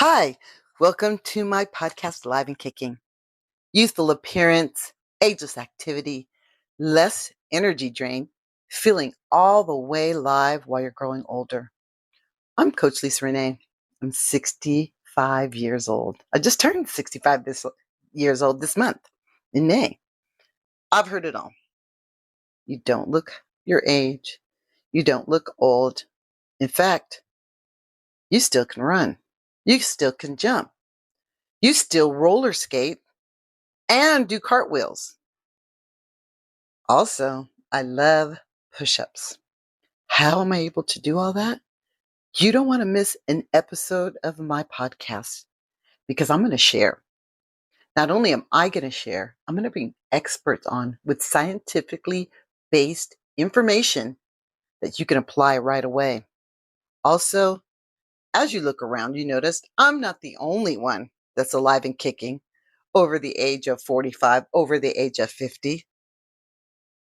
Hi, welcome to my podcast, Live and Kicking. Youthful appearance, ageless activity, less energy drain, feeling all the way live while you're growing older. I'm Coach Lisa Renee. I'm 65 years old. I just turned 65 years old this month in May. I've heard it all. You don't look your age. You don't look old. In fact, you still can run. You still can jump. You still roller skate and do cartwheels. Also, I love push ups. How am I able to do all that? You don't want to miss an episode of my podcast because I'm going to share. Not only am I going to share, I'm going to bring experts on with scientifically based information that you can apply right away. Also, as you look around, you notice I'm not the only one that's alive and kicking over the age of 45, over the age of 50.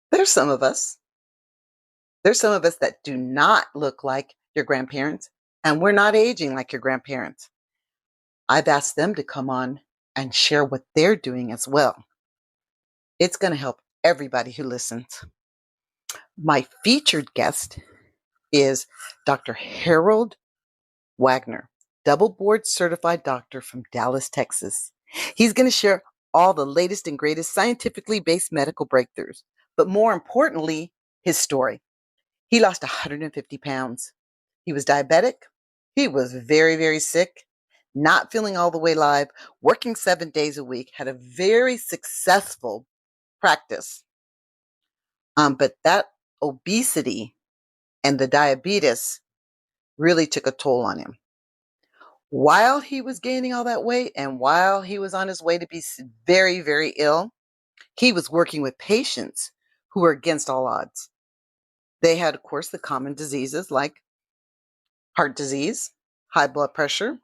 There's some of us. There's some of us that do not look like your grandparents, and we're not aging like your grandparents. I've asked them to come on and share what they're doing as well. It's going to help everybody who listens. My featured guest is Dr. Harold Wagner, double board certified doctor from Dallas, Texas. He's going to share all the latest and greatest scientifically based medical breakthroughs, but more importantly, his story. He lost 150 pounds. He was diabetic. He was very, very sick, not feeling all the way live, working 7 days a week, had a very successful practice. But that obesity and the diabetes really took a toll on him. While he was gaining all that weight and while he was on his way to be very, very ill, he was working with patients who were against all odds. They had, of course, the common diseases like heart disease, high blood pressure,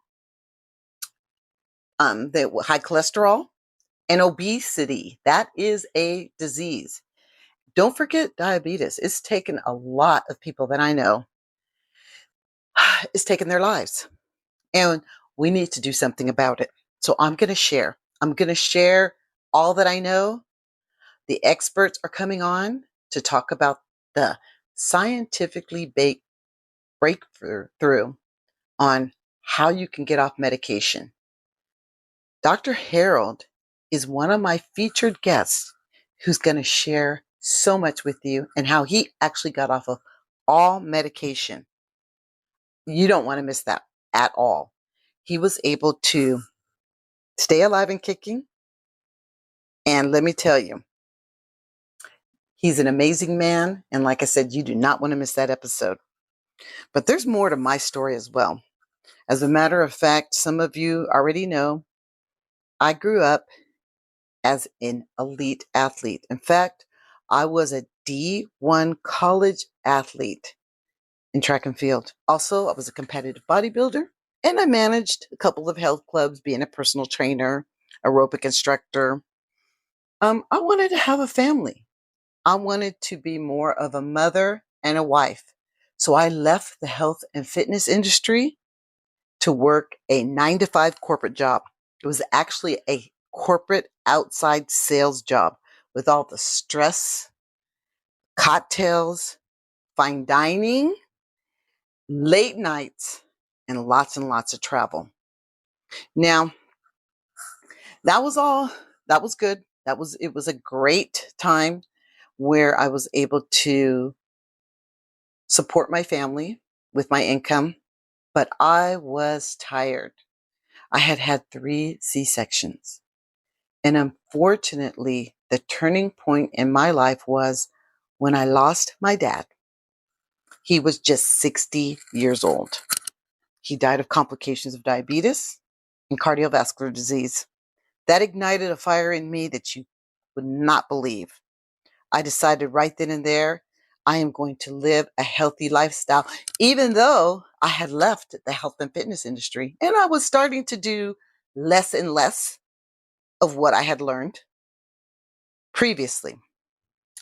the high cholesterol, and obesity. That is a disease. Don't forget diabetes. It's taken a lot of people that I know. It's taken their lives. And we need to do something about it. So I'm going to share. I'm going to share all that I know. The experts are coming on to talk about the scientifically based breakthrough on how you can get off medication. Dr. Harold is one of my featured guests who's going to share so much with you and how he actually got off of all medication. You don't want to miss that at all. He was able to stay alive and kicking. And let me tell you, he's an amazing man. And like I said, you do not want to miss that episode. But there's more to my story as well. As a matter of fact, some of you already know I grew up as an elite athlete. In fact, I was a D1 college athlete in track and field. Also, I was a competitive bodybuilder and I managed a couple of health clubs, being a personal trainer, aerobic instructor. I wanted to have a family. I wanted to be more of a mother and a wife. So I left the health and fitness industry to work a 9-to-5 corporate job. It was actually a corporate outside sales job with all the stress, cocktails, fine dining, late nights, and lots of travel. Now, that was all. That was good. It was a great time where I was able to support my family with my income, but I was tired. I had had 3 C-sections. And unfortunately, the turning point in my life was when I lost my dad. He was just 60 years old. He died of complications of diabetes and cardiovascular disease. That ignited a fire in me that you would not believe. I decided right then and there, I am going to live a healthy lifestyle, even though I had left the health and fitness industry and I was starting to do less and less of what I had learned previously.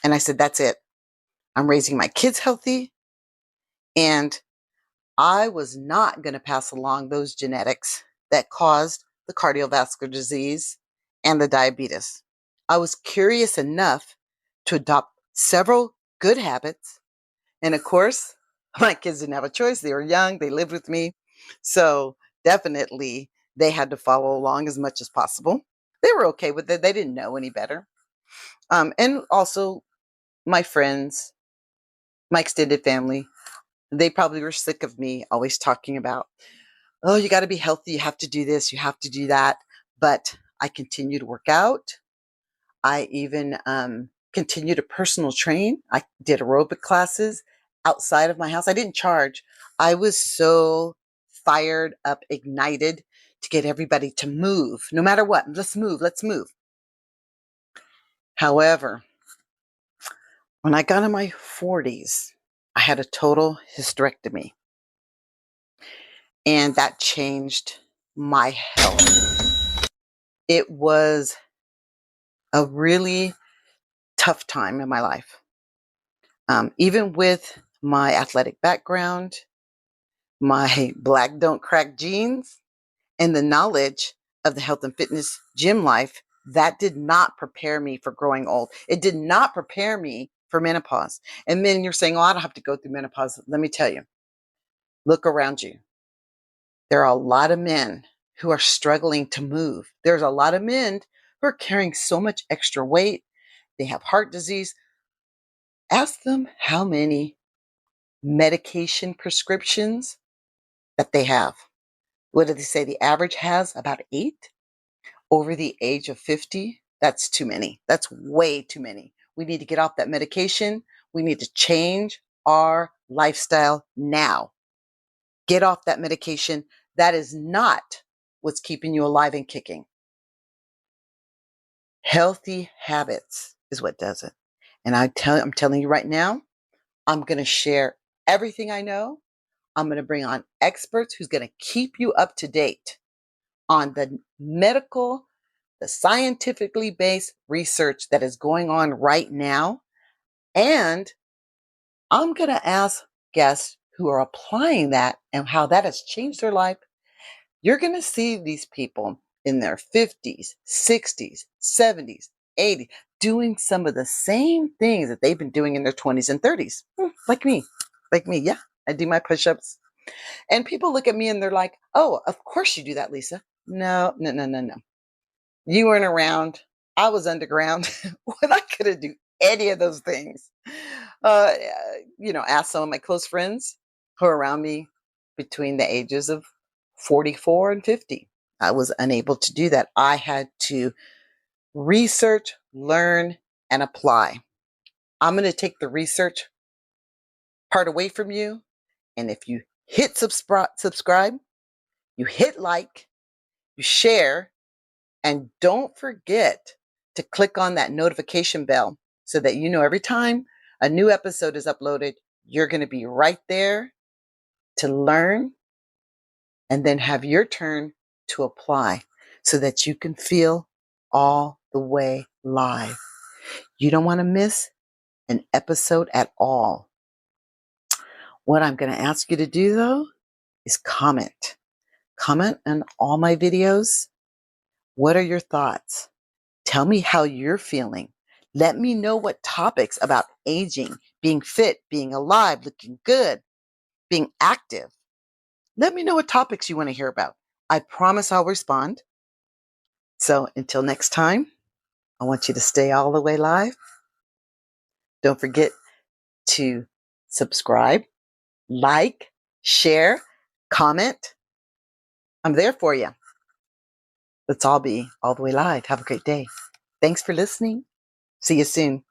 And I said, that's it. I'm raising my kids healthy. And I was not going to pass along those genetics that caused the cardiovascular disease and the diabetes. I was curious enough to adopt several good habits. And of course, my kids didn't have a choice. They were young, they lived with me. So definitely they had to follow along as much as possible. They were okay with it, they didn't know any better. And also, my friends, my extended family, they probably were sick of me always talking about, oh, you got to be healthy. You have to do this. You have to do that. But I continue to work out. I even continue to personal train. I did aerobic classes outside of my house. I didn't charge. I was so fired up, ignited to get everybody to move, no matter what. Let's move. Let's move. However, when I got in my 40s, I had a total hysterectomy. And that changed my health. It was a really tough time in my life. Even with my athletic background, my black don't crack genes, and the knowledge of the health and fitness gym life, that did not prepare me for growing old. It did not prepare me for menopause. And then you're saying, oh, I don't have to go through menopause. Let me tell you, look around you. There are a lot of men who are struggling to move. There's a lot of men who are carrying so much extra weight. They have heart disease. Ask them how many medication prescriptions that they have. What do they say? The average has about 8 over the age of 50. That's too many. That's way too many. We need to get off that medication. We need to change our lifestyle now. Get off that medication. That is not what's keeping you alive and kicking. Healthy habits is what does it. And I'm telling you right now, I'm going to share everything I know. I'm going to bring on experts who's going to keep you up to date on the medical, the scientifically based research that is going on right now. And I'm going to ask guests who are applying that and how that has changed their life. You're going to see these people in their 50s, 60s, 70s, 80s doing some of the same things that they've been doing in their 20s and 30s. Like me. Yeah, I do my push-ups. And people look at me and they're like, oh, of course you do that, Lisa. No. You weren't around. I was underground when I couldn't do any of those things. Uh, ask some of my close friends who are around me between the ages of 44 and 50. I was unable to do that. I had to research, learn, and apply. I'm going to take the research part away from you. And if you hit subscribe, you hit like, you share, and don't forget to click on that notification bell so that you know every time a new episode is uploaded, you're going to be right there to learn and then have your turn to apply so that you can feel all the way live. You don't want to miss an episode at all. What I'm going to ask you to do, though, is comment. Comment on all my videos. What are your thoughts? Tell me how you're feeling. Let me know what topics about aging, being fit, being alive, looking good, being active. Let me know what topics you want to hear about. I promise I'll respond. So until next time, I want you to stay all the way live. Don't forget to subscribe, like, share, comment. I'm there for you. Let's all be all the way live. Have a great day. Thanks for listening. See you soon.